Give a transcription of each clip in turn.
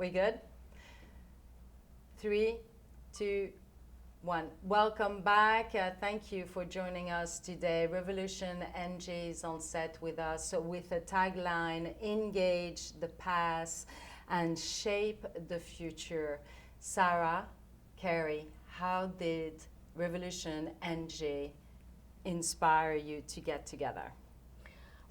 We good? 3, 2, 1. Welcome back. Thank you for joining us today. Revolution NJ is on set with us with a tagline, engage the past and shape the future. Sarah, Carrie, how did Revolution NJ inspire you to get together?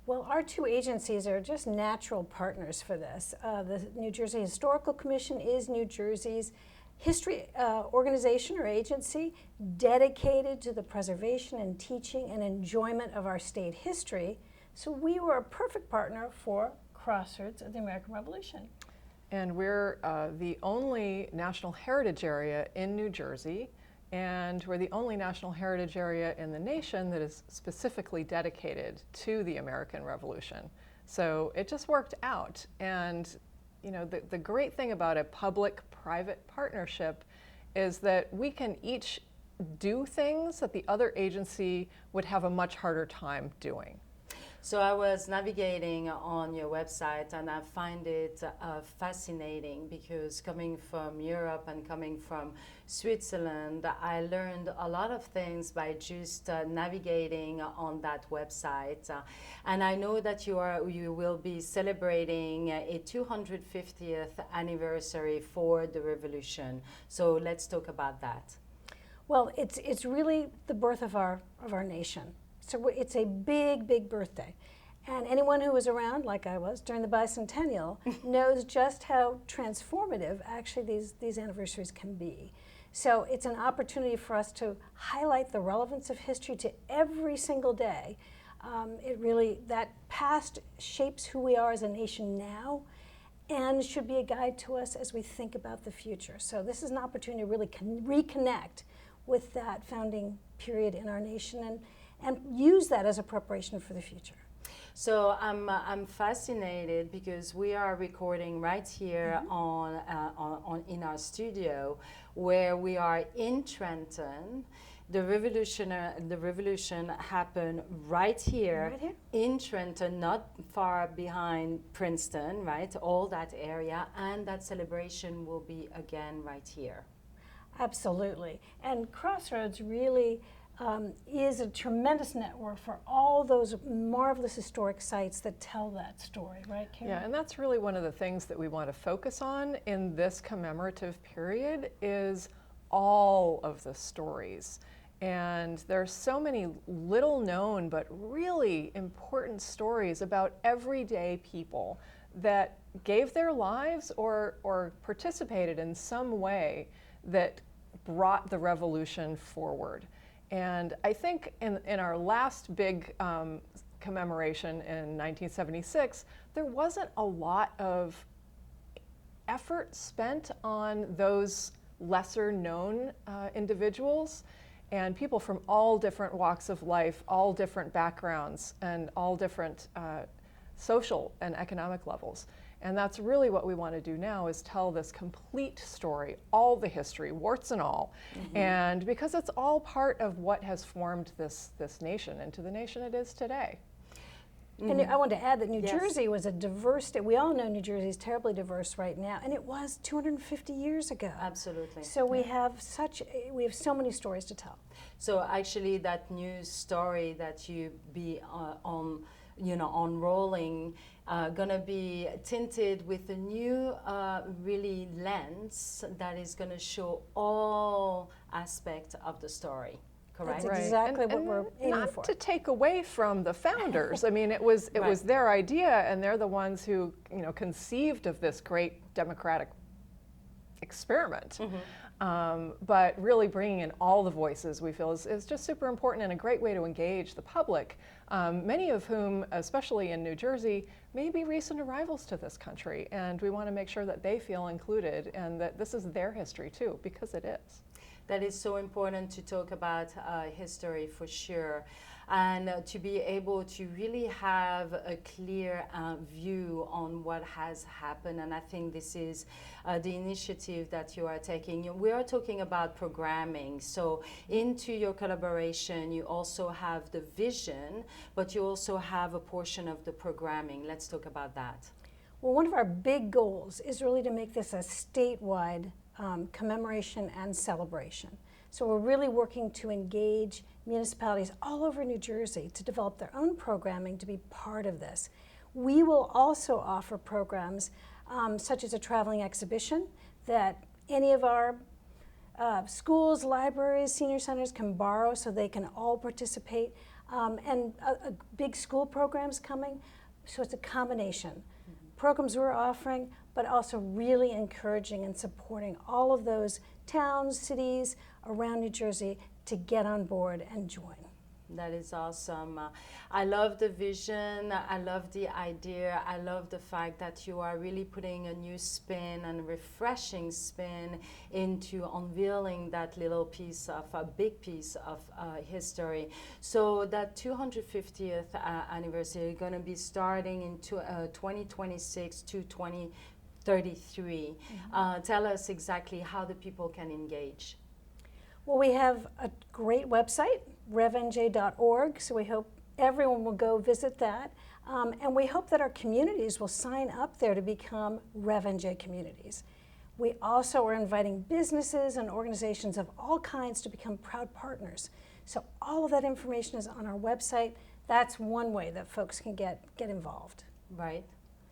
Well, our two agencies are just natural partners for this. The New Jersey Historical Commission is New Jersey's history organization or agency dedicated to the preservation and teaching and enjoyment of our state history. So we were a perfect partner for Crossroads of the American Revolution. And we're the only national heritage area in New Jersey, and we're the only national heritage area in the nation that is specifically dedicated to the American Revolution. So it just worked out. And you know, the great thing about a public-private partnership is that we can each do things that the other agency would have a much harder time doing. So I was navigating on your website and I find it fascinating because coming from Europe and coming from Switzerland, I learned a lot of things by just navigating on that website. And I know that you will be celebrating a 250th anniversary for the revolution. So let's talk about that. Well, it's really the birth of our nation. So it's a big, big birthday. And anyone who was around, like I was, during the bicentennial knows just how transformative actually these anniversaries can be. So it's an opportunity for us to highlight the relevance of history to every single day. That past shapes who we are as a nation now and should be a guide to us as we think about the future. So this is an opportunity to really reconnect with that founding period in our nation and use that as a preparation for the future. So I'm fascinated because we are recording right here in our studio where we are in Trenton. The revolution happened right here in Trenton, not far behind Princeton, right? All that area, and that celebration will be again right here. Absolutely. And Crossroads really is a tremendous network for all those marvelous historic sites that tell that story, right, Karen? Yeah, and that's really one of the things that we want to focus on in this commemorative period is all of the stories. And there are so many little known but really important stories about everyday people that gave their lives or participated in some way that brought the revolution forward. And I think in our last big commemoration in 1976, there wasn't a lot of effort spent on those lesser known individuals and people from all different walks of life, all different backgrounds, and all different social and economic levels. And that's really what we want to do now is tell this complete story, all the history, warts and all. And because it's all part of what has formed this nation into the nation it is today. And I want to add that New Jersey was a diverse state. We all know New Jersey is terribly diverse right now, and it was 250 years ago. Absolutely. So we have so many stories to tell. So actually that news story that you be unrolling gonna be tinted with a new really lens that is gonna show all aspects of the story. Correct? That's exactly what we're aiming for. Not to take away from the founders. I mean, it was their idea, and they're the ones who conceived of this great democratic experiment. But really bringing in all the voices we feel is just super important and a great way to engage the public, many of whom, especially in New Jersey, may be recent arrivals to this country. And we want to make sure that they feel included and that this is their history too, because it is. That is so important to talk about history for sure. And to be able to really have a clear view on what has happened. And I think this is the initiative that you are taking. We are talking about programming. So into your collaboration, you also have the vision, but you also have a portion of the programming. Let's talk about that. Well, one of our big goals is really to make this a statewide commemoration and celebration. So we're really working to engage municipalities all over New Jersey to develop their own programming to be part of this. We will also offer programs such as a traveling exhibition that any of our schools, libraries, senior centers can borrow so they can all participate, and a big school program's coming, so it's a combination. Programs we're offering, but also really encouraging and supporting all of those towns, cities around New Jersey to get on board and join. That is awesome. I love the vision. I love the idea. I love the fact that you are really putting a new spin and refreshing spin into unveiling that little piece of a big piece of history. So that 250th anniversary is going to be starting in 2026 to 2033. Tell us exactly how the people can engage. Well, we have a great website, revnj.org, so we hope everyone will go visit that. And we hope that our communities will sign up there to become RevNJ communities. We also are inviting businesses and organizations of all kinds to become proud partners. So all of that information is on our website. That's one way that folks can get involved. Right.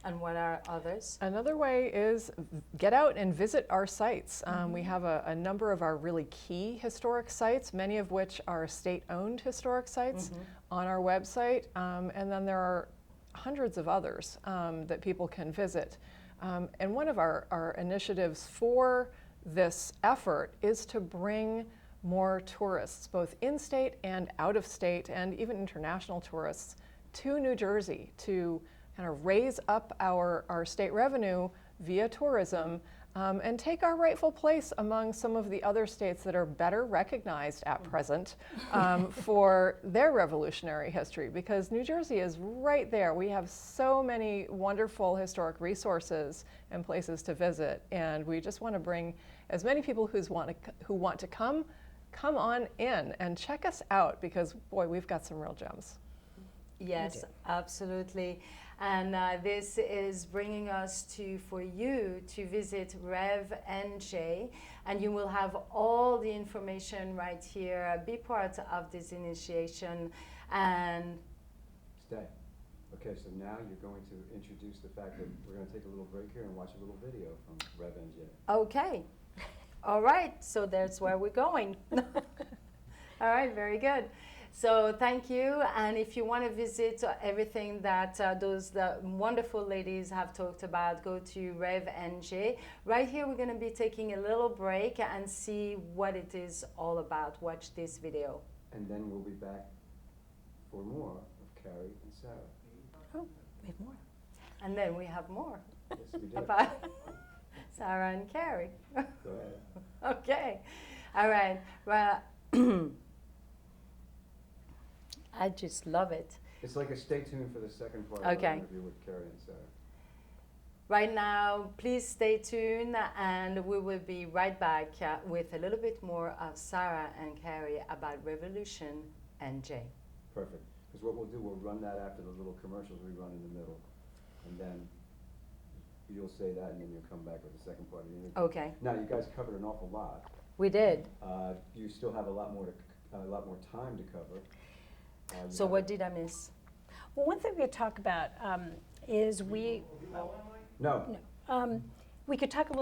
And what are others? Another way is get out and visit our sites. We have a number of our really key historic sites, many of which are state-owned historic sites on our website. And then there are hundreds of others that people can visit. And one of our initiatives for this effort is to bring more tourists, both in-state and out-of-state, and even international tourists, to New Jersey to kind of raise up our state revenue via tourism and take our rightful place among some of the other states that are better recognized at present for their revolutionary history, because New Jersey is right there. We have so many wonderful historic resources and places to visit, and we just want to bring as many people who want to come on in and check us out, because boy, we've got some real gems. Yes, absolutely. And this is bringing us for you to visit RevNJ, and you will have all the information right here. Be part of this initiation and stay. Okay, so now you're going to introduce the fact that we're going to take a little break here and watch a little video from RevNJ. Okay. All right, so that's where we're going. All right, very good. So thank you, and if you want to visit everything that the wonderful ladies have talked about, go to RevNJ. Right here we're going to be taking a little break and see what it is all about. Watch this video. And then we'll be back for more of Carrie and Sarah. Oh, we have more. And then we have more Yes, we do. about Sarah and Carrie. Go ahead. Okay. All right. Well, I just love it. It's like a stay tuned for the second part of Okay. our interview with Carrie and Sarah. Right now, please stay tuned, and we will be right back with a little bit more of Sarah and Carrie about Revolution NJ. Perfect. Because what we'll do, we'll run that after the little commercials we run in the middle. And then you'll say that, and then you'll come back with the second part of the interview. Okay. Now, you guys covered an awful lot. We did. You still have a lot more time to cover. So what did I miss? Well, one thing we could talk about is we No. we could talk a little